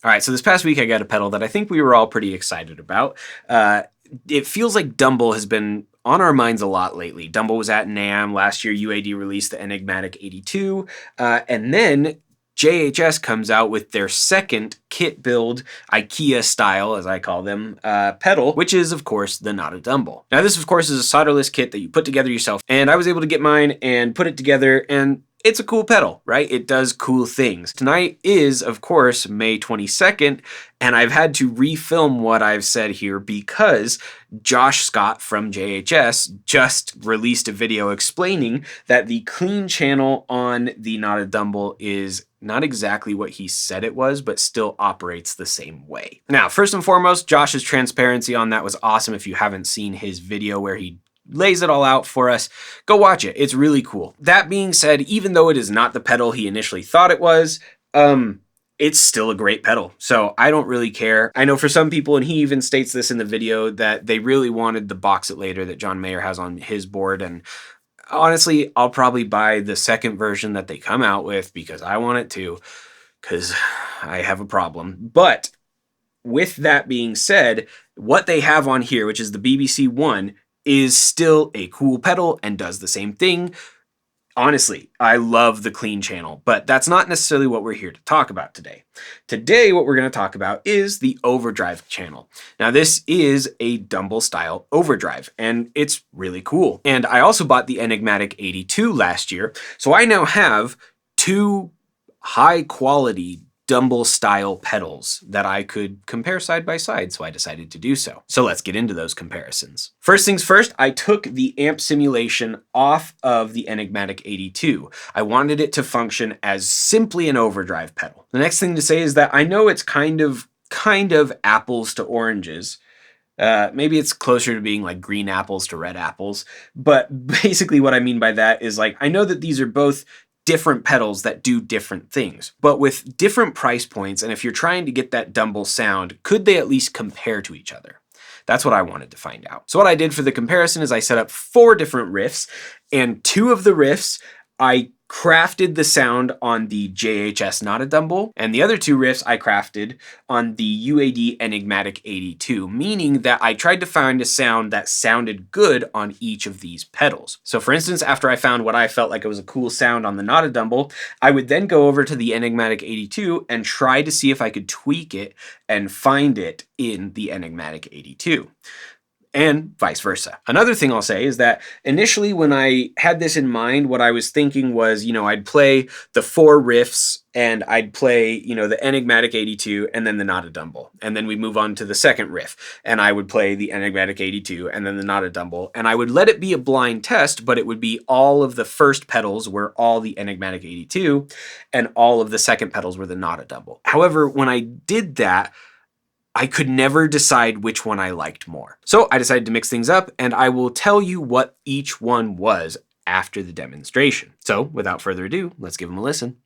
All right, so this past week I got a pedal that I think we were all pretty excited about. It feels like Dumble has been on our minds a lot lately. Dumble was at NAMM last year. UAD released the Enigmatic 82, and then JHS comes out with their second kit build, IKEA style, as I call them, pedal, which is, of course, the Notadümble. Now, this, of course, is a solderless kit that you put together yourself, and I was able to get mine and put it together, and it's a cool pedal, right? It does cool things. Tonight is, of course, May 22nd, and I've had to refilm what I've said here because Josh Scott from JHS just released a video explaining that the clean channel on the Notadümble is not exactly what he said it was, but still operates the same way. Now, first and foremost, Josh's transparency on that was awesome. If you haven't seen his video where he lays it all out for us, go watch it. It's really cool. That being said, even though it is not the pedal he initially thought it was, it's still a great pedal. So I don't really care. I know for some people, and he even states this in the video, that they really wanted the Box It Later that John Mayer has on his board. And honestly, I'll probably buy the second version that they come out with because I want it too, because I have a problem. But with that being said, what they have on here, which is the BBC One, is still a cool pedal and does the same thing. Honestly, I love the clean channel, but that's not necessarily what we're here to talk about today. Today, what we're going to talk about is the overdrive channel. Now, this is a Dumble style overdrive, and it's really cool. And I also bought the Enigmatic 82 last year, so I now have two high quality Dumble style pedals that I could compare side by side, so I decided to do so. So let's get into those comparisons. First things first, I took the amp simulation off of the Enigmatic 82. I wanted it to function as simply an overdrive pedal. The next thing to say is that I know it's kind of apples to oranges. Maybe it's closer to being like green apples to red apples, but basically what I mean by that is, like, I know that these are both different pedals that do different things, but with different price points, and if you're trying to get that Dumble sound, could they at least compare to each other? That's what I wanted to find out. So what I did for the comparison is I set up 4 different riffs, and 2 of the riffs I crafted the sound on the JHS Notadümble, and the other 2 riffs I crafted on the UAD Enigmatic 82, meaning that I tried to find a sound that sounded good on each of these pedals. So for instance, after I found what I felt like it was a cool sound on the Notadümble, I would then go over to the Enigmatic 82 and try to see if I could tweak it and find it in the Enigmatic 82. And vice versa. Another thing I'll say is that initially when I had this in mind, what I was thinking was, I'd play the 4 riffs and I'd play, the Enigmatic 82 and then the Notadümble. And then we move on to the second riff and I would play the Enigmatic 82 and then the Notadümble. And I would let it be a blind test, but it would be all of the first pedals were all the Enigmatic 82 and all of the second pedals were the Notadümble. However, when I did that, I could never decide which one I liked more. So I decided to mix things up, and I will tell you what each one was after the demonstration. So without further ado, let's give them a listen.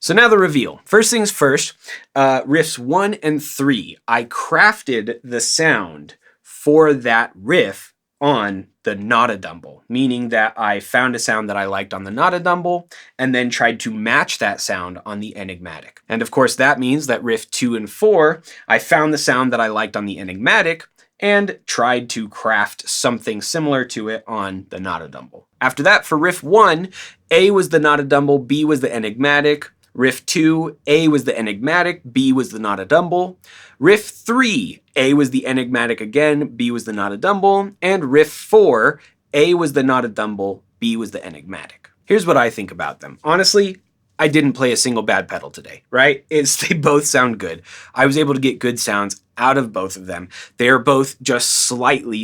So now the reveal. First things first, riffs 1 and 3. I crafted the sound for that riff on the Notadümble, meaning that I found a sound that I liked on the Notadümble and then tried to match that sound on the Enigmatic. And of course that means that riff 2 and 4, I found the sound that I liked on the Enigmatic and tried to craft something similar to it on the Notadümble. After that, for riff 1, A was the Notadümble, B was the Enigmatic. Riff 2, A was the Enigmatic, B was the Notadümble. Riff 3, A was the Enigmatic again, B was the Notadümble. And riff 4, A was the Notadümble, B was the Enigmatic. Here's what I think about them. Honestly, I didn't play a single bad pedal today, right? They both sound good. I was able to get good sounds out of both of them. They are both just slightly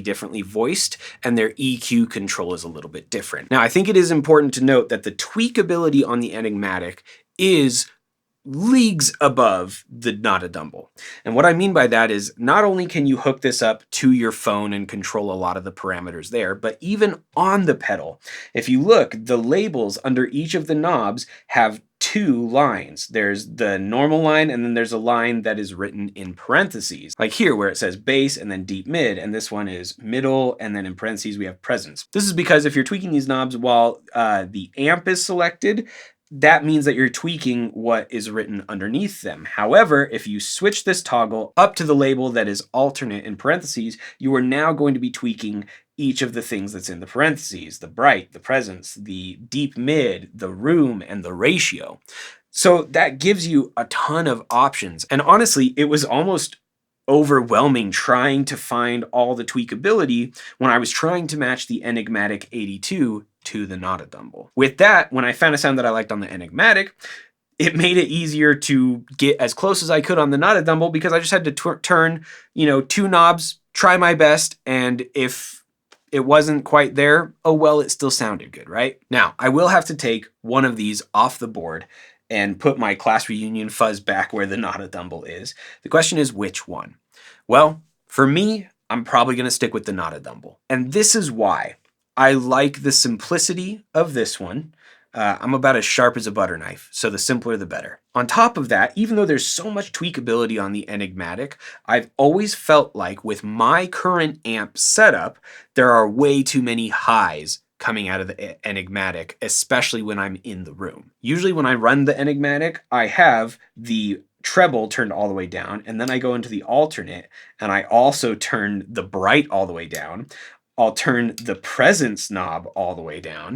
differently voiced, and their EQ control is a little bit different. Now, I think it is important to note that the tweakability on the Enigmatic is leagues above the Notadümble. And what I mean by that is not only can you hook this up to your phone and control a lot of the parameters there, but even on the pedal. If you look, the labels under each of the knobs have 2 lines. There's the normal line, and then there's a line that is written in parentheses. Like here where it says bass and then deep mid, and this one is middle, and then in parentheses we have presence. This is because if you're tweaking these knobs while the amp is selected, that means that you're tweaking what is written underneath them. However, if you switch this toggle up to the label that is alternate in parentheses, you are now going to be tweaking each of the things that's in the parentheses: the bright, the presence, the deep mid, the room, and the ratio. So that gives you a ton of options. And honestly, it was almost overwhelming trying to find all the tweakability when I was trying to match the Enigmatic 82 to the Notadümble. With that, when I found a sound that I liked on the Enigmatic, it made it easier to get as close as I could on the Notadümble because I just had to turn, 2 knobs, try my best, and if it wasn't quite there, oh well, it still sounded good, right? Now, I will have to take one of these off the board and put my class reunion fuzz back where the Notadümble is. The question is, which one? Well, for me, I'm probably going to stick with the Notadümble. And this is why. I like the simplicity of this one. I'm about as sharp as a butter knife, so the simpler the better. On top of that, even though there's so much tweakability on the Enigmatic, I've always felt like with my current amp setup, there are way too many highs coming out of the Enigmatic, especially when I'm in the room. Usually when I run the Enigmatic, I have the treble turned all the way down, and then I go into the alternate, and I also turn the bright all the way down. I'll turn the presence knob all the way down,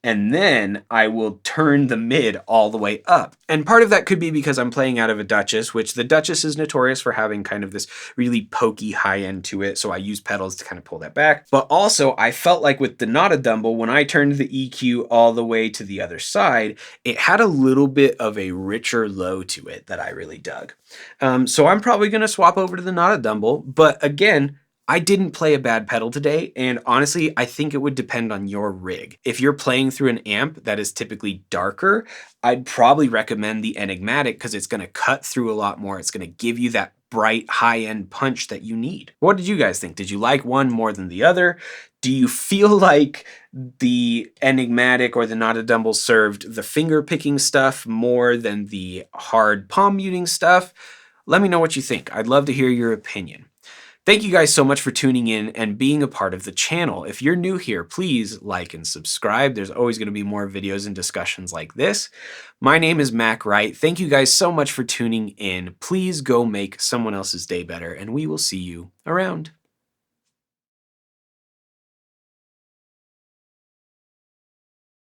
and then I will turn the mid all the way up. And part of that could be because I'm playing out of a Duchess, which the Duchess is notorious for having kind of this really pokey high end to it, so I use pedals to kind of pull that back. But also, I felt like with the Notadümble, when I turned the EQ all the way to the other side, it had a little bit of a richer low to it that I really dug. So I'm probably going to swap over to the Notadümble, but again, I didn't play a bad pedal today, and honestly, I think it would depend on your rig. If you're playing through an amp that is typically darker, I'd probably recommend the Enigmatic because it's going to cut through a lot more. It's going to give you that bright, high-end punch that you need. What did you guys think? Did you like one more than the other? Do you feel like the Enigmatic or the Notadümble served the finger-picking stuff more than the hard palm muting stuff? Let me know what you think. I'd love to hear your opinion. Thank you guys so much for tuning in and being a part of the channel. If you're new here, please like and subscribe. There's always going to be more videos and discussions like this. My name is Mac Wright. Thank you guys so much for tuning in. Please go make someone else's day better, and we will see you around.